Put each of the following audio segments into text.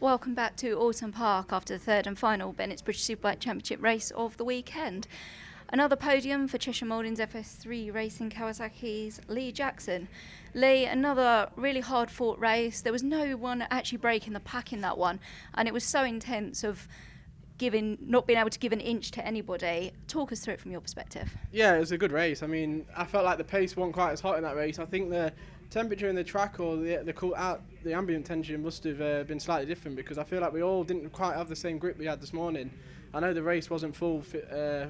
Welcome back to Oulton Park after the third and final Bennetts British Superbike Championship race of the weekend. Another podium for Cheshire Moulding's FS3 Racing Kawasaki's Lee Jackson. Lee, another really hard fought race. There was no one actually breaking the pack in that one, and it was so intense of not being able to give an inch to anybody. Talk us through it from your perspective. Yeah, it was a good race. I mean, I felt like the pace wasn't quite as hot in that race. I think the temperature in the track or the ambient tension must have been slightly different, because I feel like we all didn't quite have the same grip we had this morning. I know the race wasn't full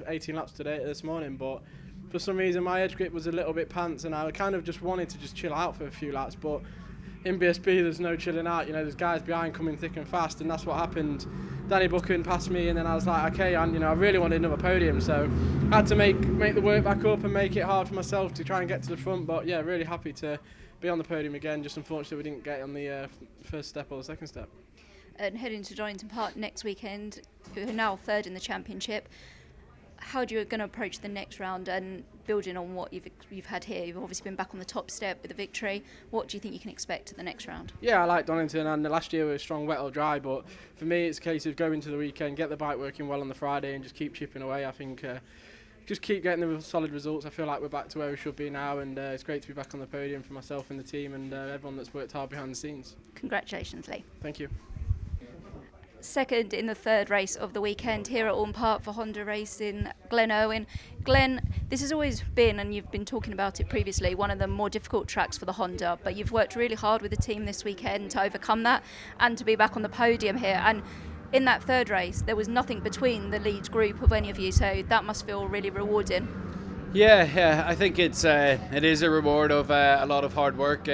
18 laps this morning, but for some reason my edge grip was a little bit pants, and I kind of just wanted to just chill out for a few laps. But in BSB there's no chilling out. You know, there's guys behind coming thick and fast, and that's what happened. Danny Buchan passed me, and then I was like, okay, I really wanted another podium, so I had to make the work back up and make it hard for myself to try and get to the front. But yeah, really happy to be on the podium again. Just unfortunately we didn't get on the first step or the second step. And heading to Oulton Park next weekend, who are now third in the championship. How are you going to approach the next round, and building on what you've had here? You've obviously been back on the top step with a victory. What do you think you can expect at the next round? Yeah, I like Donington, and the last year was strong, wet or dry, but for me it's a case of going to the weekend, get the bike working well on the Friday, and just keep chipping away. I think just keep getting the solid results. I feel like we're back to where we should be now, and it's great to be back on the podium for myself and the team and everyone that's worked hard behind the scenes. Congratulations, Lee. Thank you. Second in the third race of the weekend here at Oulton Park for Honda Racing, Glen Owen. Glen, this has always been, and you've been talking about it previously, one of the more difficult tracks for the Honda, but you've worked really hard with the team this weekend to overcome that and to be back on the podium here. And in that third race, there was nothing between the lead group of any of you, so that must feel really rewarding. Yeah, I think it is a reward of a lot of hard work.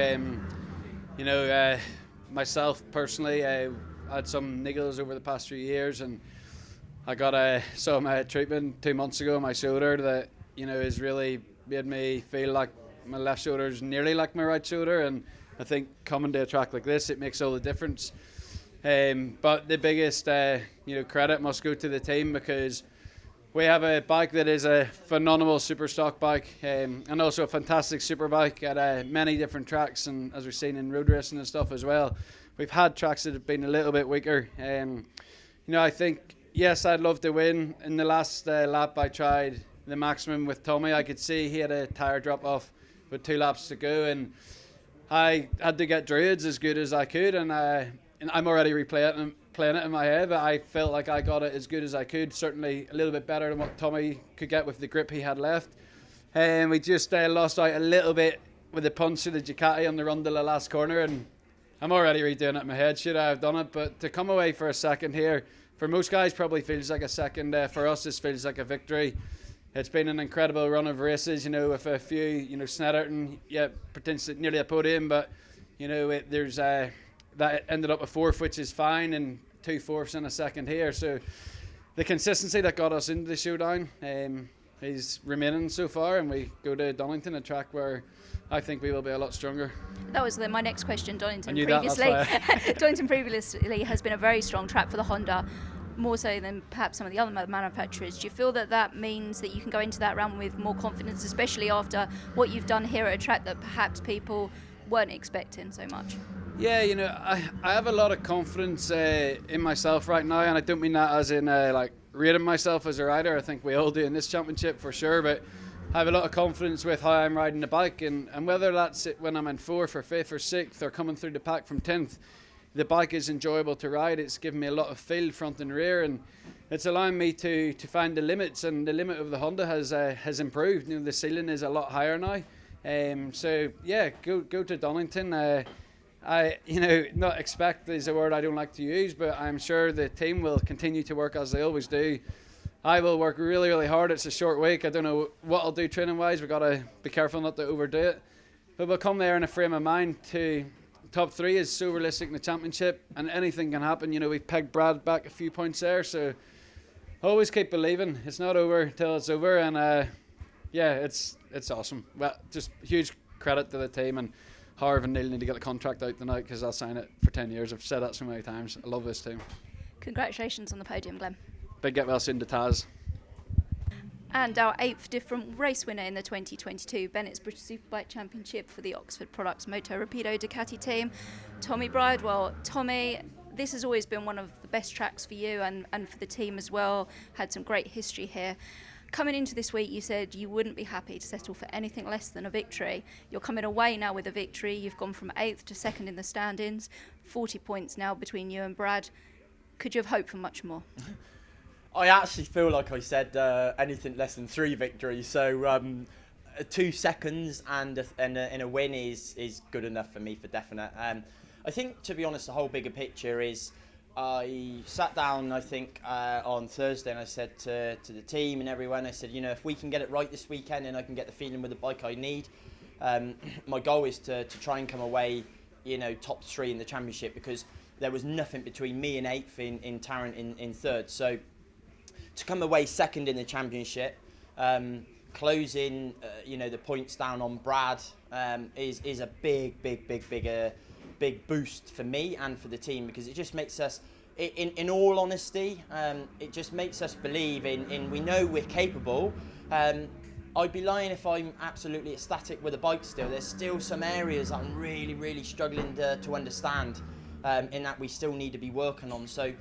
Myself personally, I had some niggles over the past few years, and I got some treatment 2 months ago on my shoulder that has really made me feel like my left shoulder is nearly like my right shoulder, and I think coming to a track like this, it makes all the difference. But the biggest credit must go to the team, because we have a bike that is a phenomenal super stock bike, and also a fantastic super bike at many different tracks, and as we've seen in road racing and stuff as well. We've had tracks that have been a little bit weaker. I think, yes, I'd love to win. In the last lap I tried the maximum with Tommy. I could see he had a tyre drop off with 2 laps to go, and I had to get Druids as good as I could, and I'm already playing it in my head, but I felt like I got it as good as I could, certainly a little bit better than what Tommy could get with the grip he had left. And we just lost out a little bit with the punch of the Ducati on the run to the last corner, and I'm already redoing it in my head. Should I have done it? But to come away for a second here, for most guys probably feels like a second. For us, this feels like a victory. It's been an incredible run of races, with a few, Snedderton, potentially nearly a podium, but, there's that ended up a 4th, which is fine, and 2 4ths and a second here. So the consistency that got us into the showdown is remaining so far, and we go to Donington, a track where I think we will be a lot stronger. That was my next question. Donington Donington previously has been a very strong track for the Honda, more so than perhaps some of the other manufacturers. Do you feel that means that you can go into that round with more confidence, especially after what you've done here at a track that perhaps people weren't expecting so much? Yeah, I have a lot of confidence in myself right now, and I don't mean that as in rating myself as a rider. I think we all do in this championship for sure, but I have a lot of confidence with how I'm riding the bike, and whether that's when I'm in 4th or 5th or 6th or coming through the pack from 10th, the bike is enjoyable to ride. It's given me a lot of feel front and rear, and it's allowing me to find the limits, and the limit of the Honda has improved. The ceiling is a lot higher now. So yeah, go to Donington. Not expect is a word I don't like to use, but I'm sure the team will continue to work as they always do. I will work really, really hard. It's a short week. I don't know what I'll do training-wise. We've got to be careful not to overdo it. But we'll come there in a frame of mind to top 3 is so realistic in the championship, and anything can happen. We've pegged Brad back a few points there, so always keep believing. It's not over till it's over, and it's awesome. Well, just huge credit to the team, and Harv and Neil need to get the contract out tonight, because I'll sign it for 10 years. I've said that so many times. I love this team. Congratulations on the podium, Glen. Big get well soon to Taz. And our 8th different race winner in the 2022 Bennetts British Superbike Championship for the Oxford Products Moto Rapido Ducati team, Tommy Bridewell. Tommy, this has always been one of the best tracks for you and for the team as well. Had some great history here. Coming into this week, you said you wouldn't be happy to settle for anything less than a victory. You're coming away now with a victory. You've gone from 8th to 2nd in the standings, 40 points now between you and Brad. Could you have hoped for much more? I actually feel like I said anything less than 3 victories. So 2 seconds and a win is good enough for me for definite. I think, to be honest, the whole bigger picture is I sat down, I think, on Thursday, and I said to the team and everyone, I said, if we can get it right this weekend and I can get the feeling with the bike I need, my goal is to try and come away, top 3 in the championship, because there was nothing between me and 8th in Tarrant in 3rd. So to come away 2nd in the championship, closing, the points down on Brad is a big boost for me and for the team, because it just makes us, in all honesty, it just makes us believe in we know we're capable. I'd be lying if I'm absolutely ecstatic with the bike still. There's still some areas I'm really struggling to understand, in that we still need to be working on. So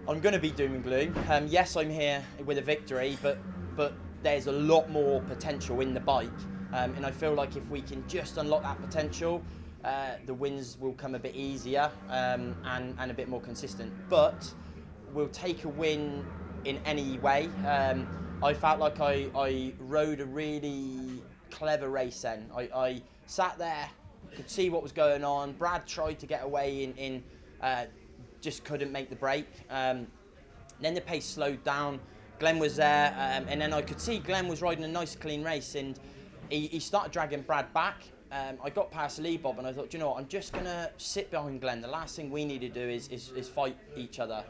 I'm going to be doom and gloom. Yes, I'm here with a victory, but there's a lot more potential in the bike, and I feel like if we can just unlock that potential, the wins will come a bit easier, and a bit more consistent. But we'll take a win in any way. I felt like I rode a really clever race then. I sat there, could see what was going on. Brad tried to get away in just couldn't make the break. Then the pace slowed down. Glen was there, and then I could see Glen was riding a nice clean race, and he started dragging Brad back. I got past Lee Bob, and I thought, what, I'm just going to sit behind Glen. The last thing we need to do is fight each other.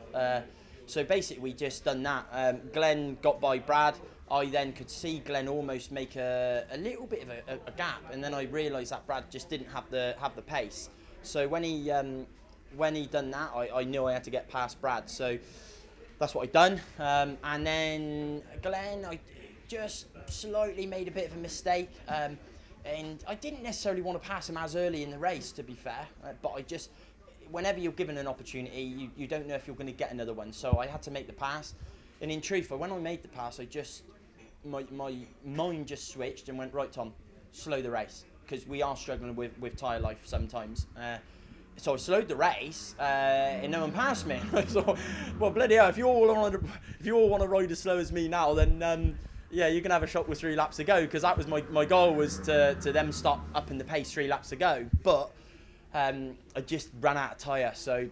So basically we just done that. Glen got by Brad. I then could see Glen almost make a little bit of a gap, and then I realised that Brad just didn't have the pace. So when he done that, I knew I had to get past Brad. So that's what I done. And then Glen, I just slightly made a bit of a mistake. And I didn't necessarily want to pass him as early in the race, to be fair. But I just, whenever you're given an opportunity, you don't know if you're going to get another one. So I had to make the pass. And in truth, when I made the pass, my mind just switched and went, right, Tom, slow the race, because we are struggling with tyre life sometimes. So I slowed the race, and no one passed me. I thought, well, bloody hell, if you all want to ride as slow as me now, then yeah, you can have a shot with 3 laps to go, because that was my goal, was to them stop upping the pace 3 laps to go. But I just ran out of tyre, so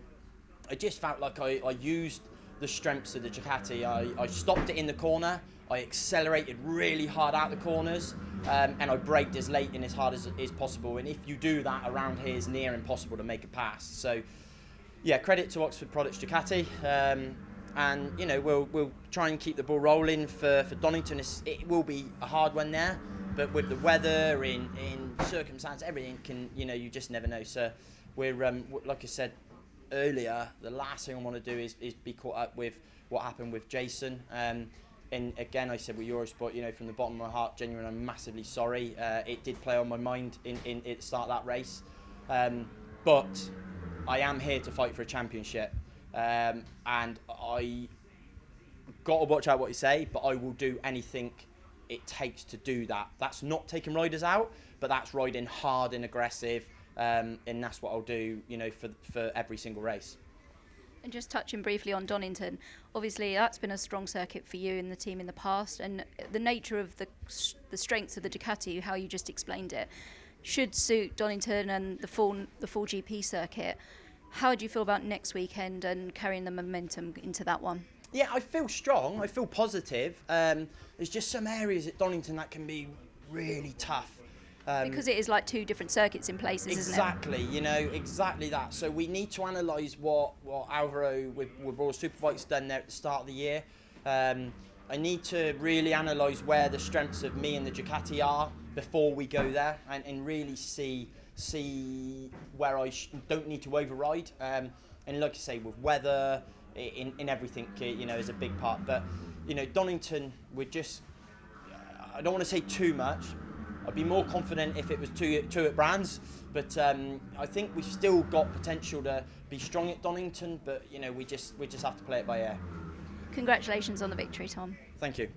I just felt like I used the strengths of the Ducati. I stopped it in the corner, I accelerated really hard out the corners, and I braked as late and as hard as possible. And if you do that around here, it's near impossible to make a pass. So yeah, credit to Oxford Products Ducati. And we'll try and keep the ball rolling for Donington. It will be a hard one there, but with the weather, in circumstance, everything can, you just never know. So we're like I said earlier, the last thing I want to do is be caught up with what happened with Jason. And again, I said with Eurosport, from the bottom of my heart, genuinely, I'm massively sorry. It did play on my mind in at the start of that race, but I am here to fight for a championship. And I got to watch out what you say, but I will do anything it takes to do that. That's not taking riders out, but that's riding hard and aggressive, and that's what I'll do, for every single race. And just touching briefly on Donington, obviously that's been a strong circuit for you and the team in the past, and the nature of the strengths of the Ducati, how you just explained it, should suit Donington and the full GP circuit. How do you feel about next weekend and carrying the momentum into that one? Yeah, I feel strong. I feel positive. There's just some areas at Donington that can be really tough. Because it is like 2 different circuits in places, exactly, isn't it? Exactly that. So we need to analyse what Alvaro with Royal Superbike's done there at the start of the year. I need to really analyse where the strengths of me and the Ducati are before we go there, and really see where I don't need to override. And like I say, with weather, in everything, is a big part. But Donington, I don't want to say too much. I'd be more confident if it was two at Brands, but I think we've still got potential to be strong at Donington, but you know we just have to play it by ear. Congratulations on the victory, Tom. Thank you.